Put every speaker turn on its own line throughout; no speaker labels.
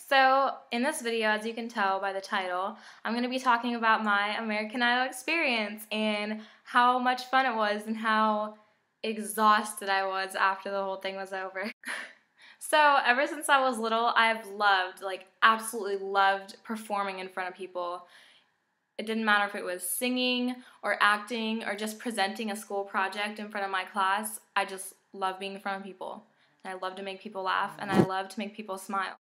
So in this video, as you can tell by the title, I'm going to be talking about my American Idol experience and how much fun it was and how exhausted I was after the whole thing was over. So ever since I was little, I've loved, absolutely loved performing in front of people. It didn't matter if it was singing or acting or just presenting a school project in front of my class. I just love being in front of people. And I love to make people laugh, and I love to make people smile.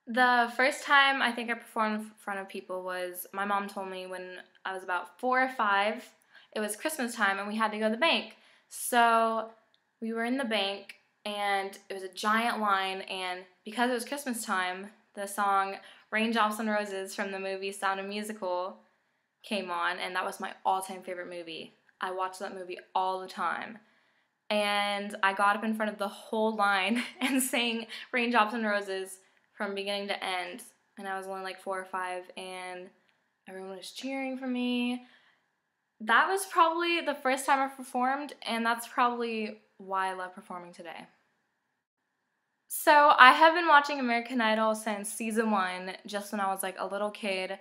The first time I think I performed in front of people was, my mom told me when I was about 4 or 5. It was Christmas time and we had to go to the bank. So we were in the bank and it was a giant line, and because it was Christmas time, the song Raindrops on Roses from the movie Sound of Musical came on, and that was my all-time favorite movie. I watched that movie all the time. And I got up in front of the whole line and sang Raindrops on Roses from beginning to end, and I was only like 4 or 5, and everyone was cheering for me. That was probably the first time I performed, and that's probably why I love performing today. So I have been watching American Idol since season 1, just when I was like a little kid,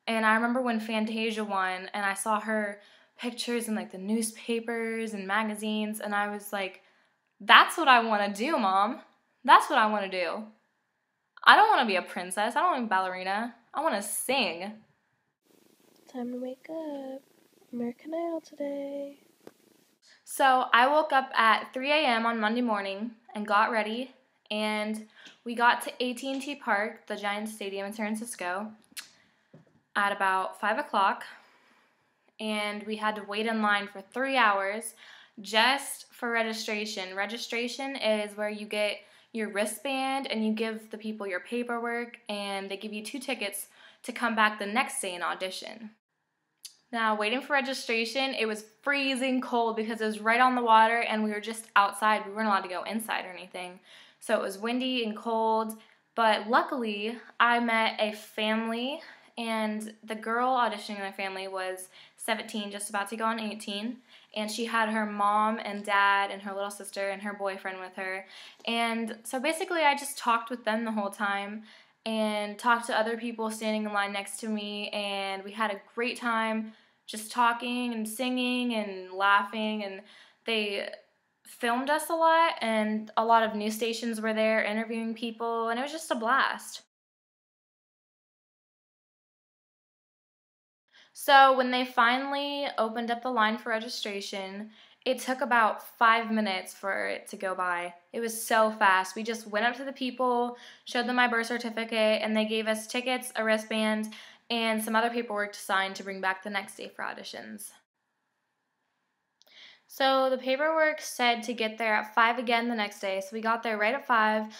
and I remember when Fantasia won, and I saw her pictures in like the newspapers and magazines, and I was like, that's what I want to do, Mom. That's what I want to do. I don't want to be a princess. I don't want to be a ballerina. I want to sing.
Time to wake up. American Idol today.
So I woke up at 3 a.m. on Monday morning and got ready, and we got to AT&T Park, the Giants Stadium in San Francisco, at about 5 o'clock, and we had to wait in line for 3 hours just for registration. Registration is where you get your wristband and you give the people your paperwork, and they give you 2 tickets to come back the next day and audition. Now, waiting for registration, it was freezing cold because it was right on the water and we were just outside. We weren't allowed to go inside or anything. So it was windy and cold, but luckily I met a family, and the girl auditioning in the family was 17, just about to go on 18, and she had her mom and dad and her little sister and her boyfriend with her. And so basically I just talked with them the whole time and talked to other people standing in line next to me, and we had a great time just talking and singing and laughing, and they filmed us a lot, and a lot of news stations were there interviewing people, and it was just a blast. So when they finally opened up the line for registration, it took about 5 minutes for it to go by. It was so fast. We just went up to the people, showed them my birth certificate, and they gave us tickets, a wristband, and some other paperwork to sign to bring back the next day for auditions. So the paperwork said to get there at 5 again the next day, so we got there right at 5,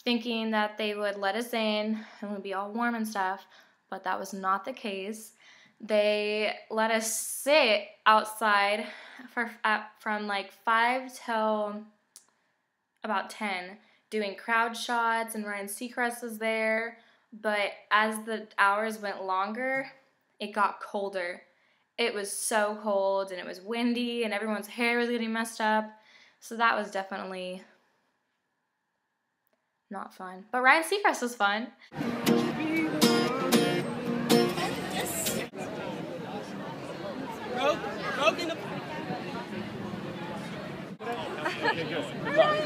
thinking that they would let us in and we'd be all warm and stuff, but that was not the case. They let us sit outside from like 5 till about 10, doing crowd shots, and Ryan Seacrest was there. But as the hours went longer, it got colder. It was so cold, and it was windy, and everyone's hair was getting messed up. So that was definitely not fun. But Ryan Seacrest was fun.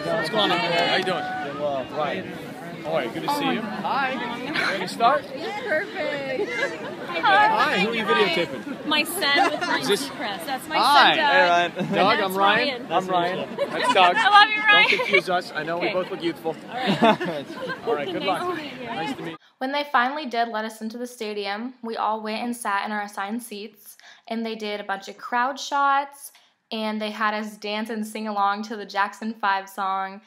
What's going on? How you doing? Doing well. Ryan. All right, good to see you. Hi. Ready to start?
Perfect.
Hi. Who are you videotaping?
My son with Ryan
this-
Seacrest. That's my
Hi.
son, Doug.
Hey, Ryan. Doug,
That's
I'm Ryan.
Ryan.
I'm Ryan. That's Doug.
I love you, Ryan.
Don't confuse us. I know we
Okay.
both look youthful.
All right.
All right, good luck.
Nice to meet you.
Nice to meet you.
When they finally did let us into the stadium, we all went and sat in our assigned seats, and they did a bunch of crowd shots, and they had us dance and sing along to the Jackson 5 song,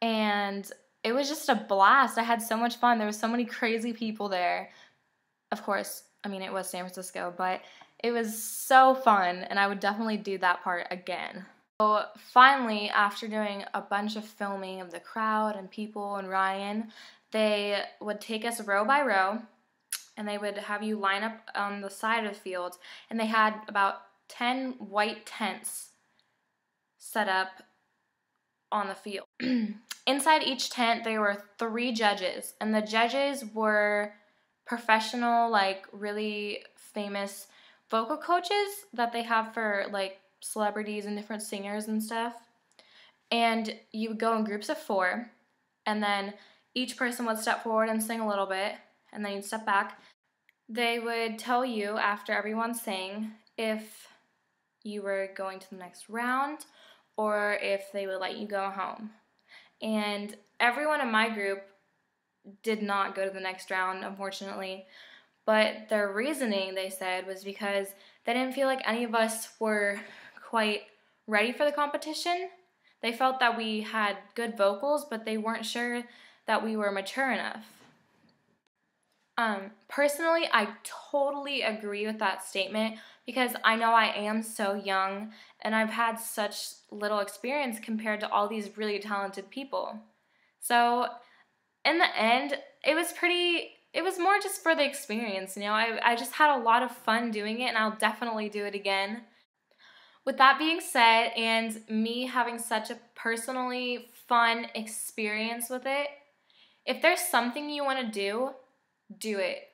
and it was just a blast. I had so much fun. There were so many crazy people there. Of course, I mean, it was San Francisco, but it was so fun, and I would definitely do that part again. So finally, after doing a bunch of filming of the crowd and people and Ryan, they would take us row by row, and they would have you line up on the side of the field, and they had about 10 white tents set up on the field. Inside each tent, there were 3 judges, and the judges were professional, like really famous vocal coaches that they have for like celebrities and different singers and stuff. And you would go in groups of 4, and then each person would step forward and sing a little bit, and then you'd step back. They would tell you after everyone sang if you were going to the next round or if they would let you go home. And everyone in my group did not go to the next round, unfortunately. But their reasoning, they said, was because they didn't feel like any of us were quite ready for the competition. They felt that we had good vocals, but they weren't sure that we were mature enough. Personally, I totally agree with that statement because I know I am so young and I've had such little experience compared to all these really talented people. So in the end, it was more just for the experience, you know. I just had a lot of fun doing it, and I'll definitely do it again. With that being said, and me having such a personally fun experience with it, if there's something you want to do it.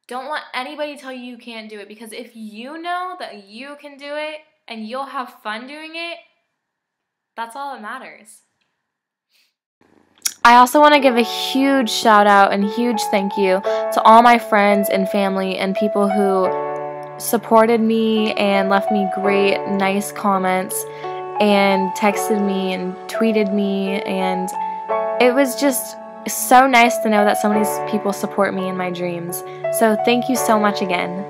Don't let anybody tell you can't do it, because if you know that you can do it and you'll have fun doing it, that's all that matters. I also want to give a huge shout out and huge thank you to all my friends and family and people who supported me and left me great, nice comments and texted me and tweeted me, and it was just so nice to know that so many people support me in my dreams. So thank you so much again.